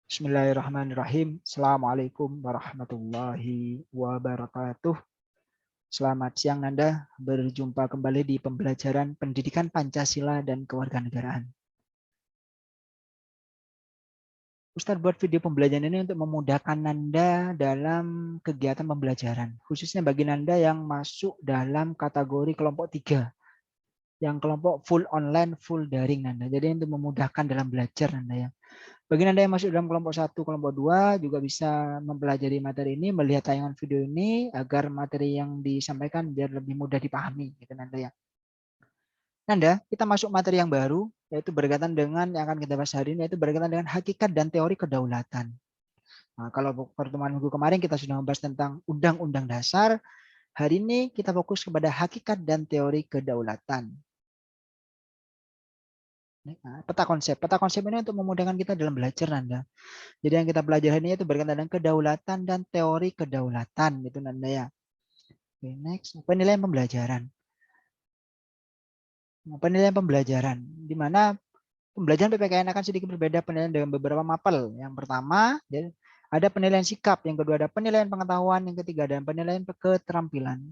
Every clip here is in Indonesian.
Bismillahirrahmanirrahim. Assalamualaikum warahmatullahi wabarakatuh. Selamat siang Nanda, berjumpa kembali di pembelajaran pendidikan Pancasila dan kewarganegaraan. Ustadz buat video pembelajaran ini untuk memudahkan Nanda dalam kegiatan pembelajaran, khususnya bagi Nanda yang masuk dalam kategori kelompok 3, yang kelompok full online, full daring Nanda. Jadi untuk memudahkan dalam belajar Nanda ya. Bagi Anda yang masuk dalam kelompok 1, kelompok 2 juga bisa mempelajari materi ini, melihat tayangan video ini agar materi yang disampaikan biar lebih mudah dipahami gitu Nanda ya. Nanda, kita masuk materi yang baru yaitu berkaitan dengan yang akan kita bahas hari ini yaitu berkaitan dengan hakikat dan teori kedaulatan. Nah, kalau pertemuan minggu kemarin kita sudah membahas tentang Undang-Undang Dasar, hari ini kita fokus kepada hakikat dan teori kedaulatan. Peta konsep ini untuk memudahkan kita dalam belajar Nanda. Jadi yang kita pelajari ini itu berkaitan dengan kedaulatan dan teori kedaulatan gitu Nanda ya. Oke, next, penilaian pembelajaran. Penilaian pembelajaran di mana pembelajaran PPKN akan sedikit berbeda penilaian dengan beberapa mapel. Yang pertama, ada penilaian sikap, yang kedua ada penilaian pengetahuan, yang ketiga ada penilaian keterampilan.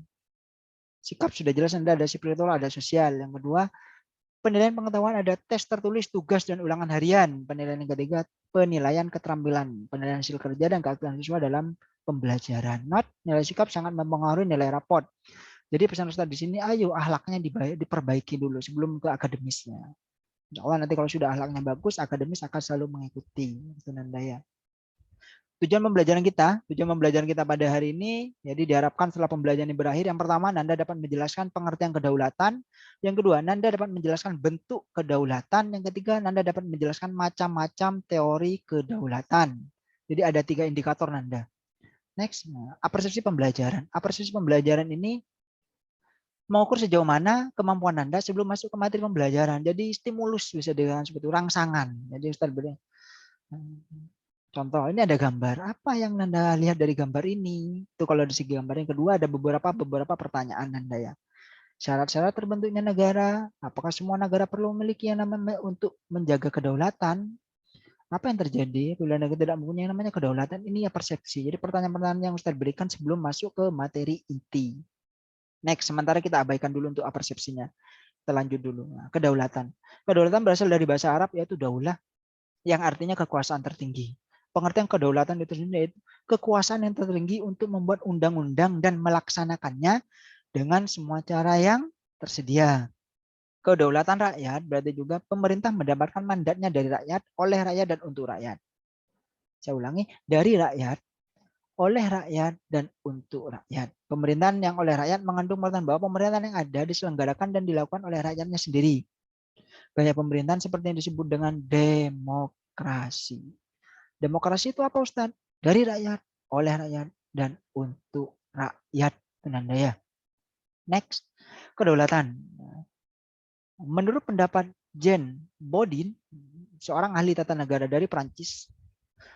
Sikap sudah jelas Anda ada spiritual, ada sosial. Yang kedua, penilaian pengetahuan ada tes tertulis, tugas dan ulangan harian. Penilaian yang ketiga, penilaian keterampilan, penilaian hasil kerja dan keaktifan siswa dalam pembelajaran. Nilai sikap sangat mempengaruhi nilai raport. Jadi pesan Ustaz di sini, ayo ahlaknya diperbaiki dulu sebelum ke akademisnya. Insya Allah nanti kalau sudah ahlaknya bagus, akademis akan selalu mengikuti. Itu Nanda ya. Tujuan pembelajaran kita pada hari ini, jadi diharapkan setelah pembelajaran ini berakhir, yang pertama Nanda dapat menjelaskan pengertian kedaulatan, yang kedua Nanda dapat menjelaskan bentuk kedaulatan, yang ketiga Nanda dapat menjelaskan macam-macam teori kedaulatan. Jadi ada 3 indikator Nanda. Next, apresiasi pembelajaran. Apresiasi pembelajaran ini mengukur sejauh mana kemampuan Anda sebelum masuk ke materi pembelajaran. Jadi stimulus bisa dikatakan seperti rangsangan. Jadi Ustaz beri contoh, ini ada gambar. Apa yang Anda lihat dari gambar ini? Itu kalau di segi gambar. Yang kedua ada beberapa pertanyaan Anda ya. Syarat-syarat terbentuknya negara. Apakah semua negara perlu memiliki yang namanya untuk menjaga kedaulatan? Apa yang terjadi bila negara tidak mempunyai yang namanya kedaulatan? Ini ya persepsi. Jadi pertanyaan-pertanyaan yang Ustaz berikan sebelum masuk ke materi inti. Next, sementara kita abaikan dulu untuk persepsinya. Kita lanjut dulu. Nah, kedaulatan. Kedaulatan berasal dari bahasa Arab yaitu daulah yang artinya kekuasaan tertinggi. Pengertian kedaulatan itu sendiri yaitu kekuasaan yang tertinggi untuk membuat undang-undang dan melaksanakannya dengan semua cara yang tersedia. Kedaulatan rakyat berarti juga pemerintah mendapatkan mandatnya dari rakyat, oleh rakyat, dan untuk rakyat. Saya ulangi, dari rakyat, oleh rakyat, dan untuk rakyat. Pemerintahan yang oleh rakyat mengandung pengertian bahwa pemerintahan yang ada diselenggarakan dan dilakukan oleh rakyatnya sendiri. Gaya pemerintahan seperti yang disebut dengan demokrasi. Demokrasi itu apa Ustaz? Dari rakyat, oleh rakyat, dan untuk rakyat. Penanda ya. Next, kedaulatan. Menurut pendapat Jean Bodin, seorang ahli tata negara dari Prancis,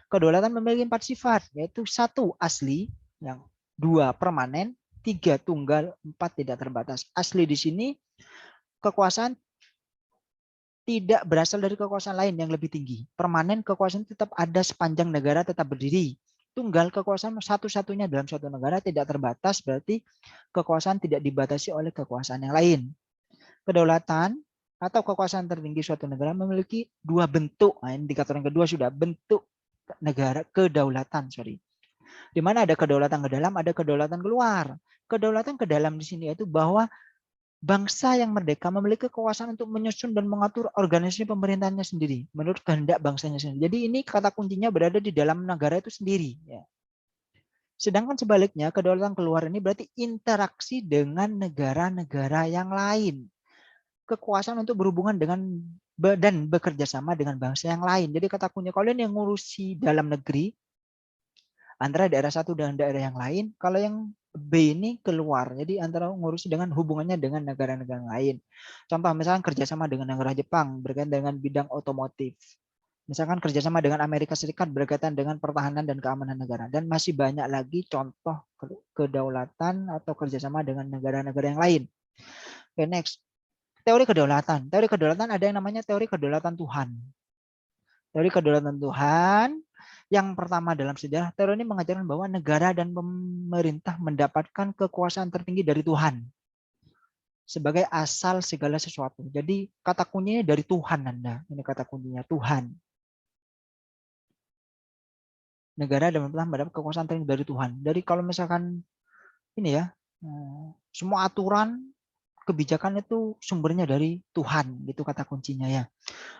kedaulatan memiliki 4 sifat, yaitu 1 asli, yang 2 permanen, 3 tunggal, 4 tidak terbatas. Asli di sini kekuasaan tidak berasal dari kekuasaan lain yang lebih tinggi. Permanen, kekuasaan tetap ada sepanjang negara tetap berdiri. Tunggal, kekuasaan satu-satunya dalam suatu negara, tidak terbatas, berarti kekuasaan tidak dibatasi oleh kekuasaan yang lain. Kedaulatan atau kekuasaan tertinggi suatu negara memiliki 2 bentuk. Nah, indikator yang kedua sudah bentuk negara kedaulatan, di mana ada kedaulatan ke dalam, ada kedaulatan keluar. Kedaulatan ke dalam di sini yaitu bahwa bangsa yang merdeka memiliki kekuasaan untuk menyusun dan mengatur organisasi pemerintahannya sendiri menurut kehendak bangsanya sendiri. Jadi ini kata kuncinya berada di dalam negara itu sendiri. Ya. Sedangkan sebaliknya kedaulatan keluar ini berarti interaksi dengan negara-negara yang lain. Kekuasaan untuk berhubungan dengan dan bekerja sama dengan bangsa yang lain. Jadi kata kuncinya kalian yang ngurusi dalam negeri antara daerah satu dan daerah yang lain. Kalau yang B ini keluar, jadi antara ngurusi dengan hubungannya dengan negara-negara lain. Contoh misalkan kerjasama dengan negara Jepang berkaitan dengan bidang otomotif. Misalkan kerjasama dengan Amerika Serikat berkaitan dengan pertahanan dan keamanan negara. Dan masih banyak lagi contoh kedaulatan atau kerjasama dengan negara-negara yang lain. Oke, next. Teori kedaulatan. Teori kedaulatan ada yang namanya teori kedaulatan Tuhan. Teori kedaulatan Tuhan Yang pertama dalam sejarah, teori ini mengajarkan bahwa negara dan pemerintah mendapatkan kekuasaan tertinggi dari Tuhan sebagai asal segala sesuatu. Jadi kata kuncinya dari Tuhan Anda. Ini kata kuncinya Tuhan. Negara dan pemerintah mendapat kekuasaan tertinggi dari Tuhan. Jadi kalau misalkan ini ya, semua aturan kebijakan itu sumbernya dari Tuhan, gitu kata kuncinya ya.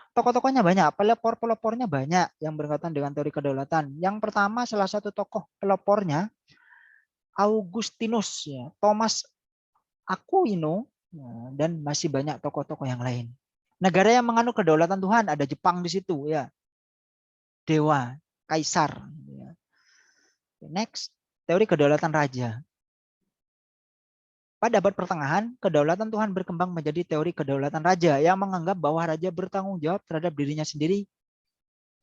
Tokoh-tokohnya banyak, pelopor-pelopornya banyak yang berkaitan dengan teori kedaulatan. Yang pertama, salah satu tokoh pelopornya Augustinus, ya, Thomas Aquino, ya, dan masih banyak tokoh-tokoh yang lain. Negara yang menganut kedaulatan Tuhan ada Jepang di situ, ya, dewa, kaisar. Ya. Next, teori kedaulatan raja. Pada abad pertengahan, kedaulatan Tuhan berkembang menjadi teori kedaulatan raja yang menganggap bahwa raja bertanggung jawab terhadap dirinya sendiri.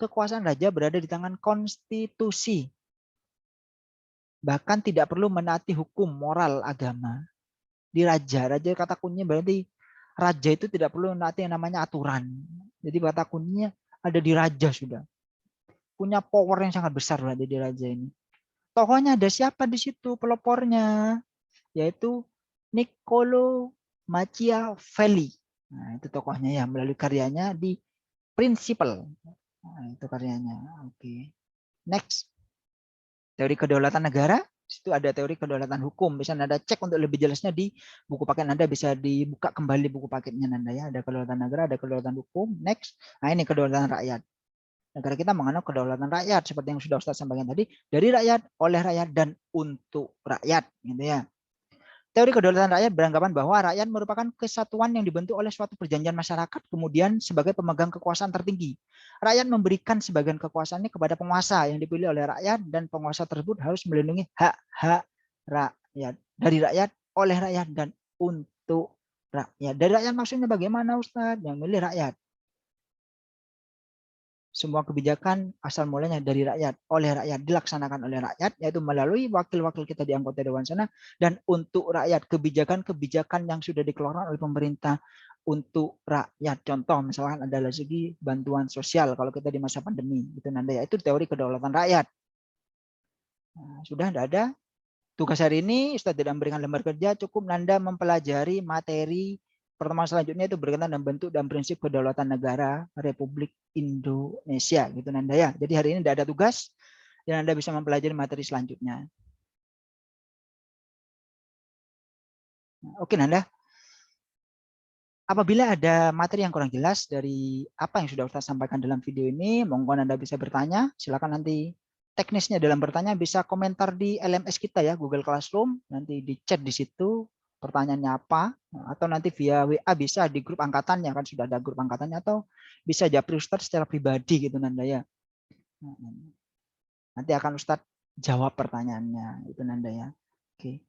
Kekuasaan raja berada di tangan konstitusi. Bahkan tidak perlu menaati hukum, moral, agama. Di raja kata kuncinya berarti raja itu tidak perlu menaati yang namanya aturan. Jadi kata kuncinya ada di raja sudah. Punya power yang sangat besar berarti di raja ini. Tokohnya ada siapa di situ pelopornya? Yaitu Niccolo Machiavelli. Nah, itu tokohnya ya melalui karyanya di Principle. Nah, itu karyanya. Oke. Next. Teori kedaulatan negara. Di situ ada teori kedaulatan hukum. Bisa Anda cek untuk lebih jelasnya di buku paket Anda, bisa dibuka kembali buku paketnya Anda ya. Ada kedaulatan negara, ada kedaulatan hukum. Next. Nah, ini kedaulatan rakyat. Negara kita menganut kedaulatan rakyat seperti yang sudah Ustaz sampaikan tadi, dari rakyat, oleh rakyat, dan untuk rakyat, gitu ya. Teori kedaulatan rakyat beranggapan bahwa rakyat merupakan kesatuan yang dibentuk oleh suatu perjanjian masyarakat, kemudian sebagai pemegang kekuasaan tertinggi. Rakyat memberikan sebagian kekuasaannya kepada penguasa yang dipilih oleh rakyat, dan penguasa tersebut harus melindungi hak-hak rakyat. Dari rakyat, oleh rakyat, dan untuk rakyat. Dari rakyat maksudnya bagaimana Ustaz? Yang milih rakyat. Semua kebijakan asal mulanya dari rakyat, oleh rakyat, dilaksanakan oleh rakyat, yaitu melalui wakil-wakil kita di anggota Dewan sana, dan untuk rakyat, kebijakan-kebijakan yang sudah dikeluarkan oleh pemerintah untuk rakyat. Contoh misalkan adalah segi bantuan sosial kalau kita di masa pandemi, itu nanti ya, itu teori kedaulatan rakyat. Nah, sudah tidak ada tugas hari ini, Ustaz tidak memberikan lembar kerja, cukup Nanda mempelajari materi pertemuan selanjutnya itu berkaitan dengan bentuk dan prinsip kedaulatan negara Republik Indonesia, gitu Nanda ya. Jadi hari ini tidak ada tugas dan Anda bisa mempelajari materi selanjutnya. Oke Nanda. Apabila ada materi yang kurang jelas dari apa yang sudah Ustaz sampaikan dalam video ini, monggo Anda bisa bertanya. Silakan nanti teknisnya dalam bertanya bisa komentar di LMS kita ya, Google Classroom, nanti di chat di situ pertanyaannya apa, atau nanti via WA bisa di grup angkatannya, kan sudah ada grup angkatannya, atau bisa japri Ustadz secara pribadi gitu Nanda ya. Nanti akan Ustadz jawab pertanyaannya itu Nanda ya. Oke.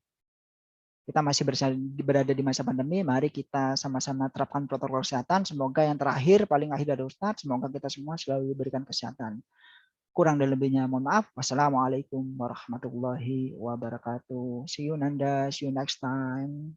Kita masih berada di masa pandemi, mari kita sama-sama terapkan protokol kesehatan. Semoga yang terakhir, paling akhir dari Ustadz, semoga kita semua selalu diberikan kesehatan. Kurang dan lebihnya mohon maaf. Wassalamualaikum warahmatullahi wabarakatuh. See you Nanda, see you next time.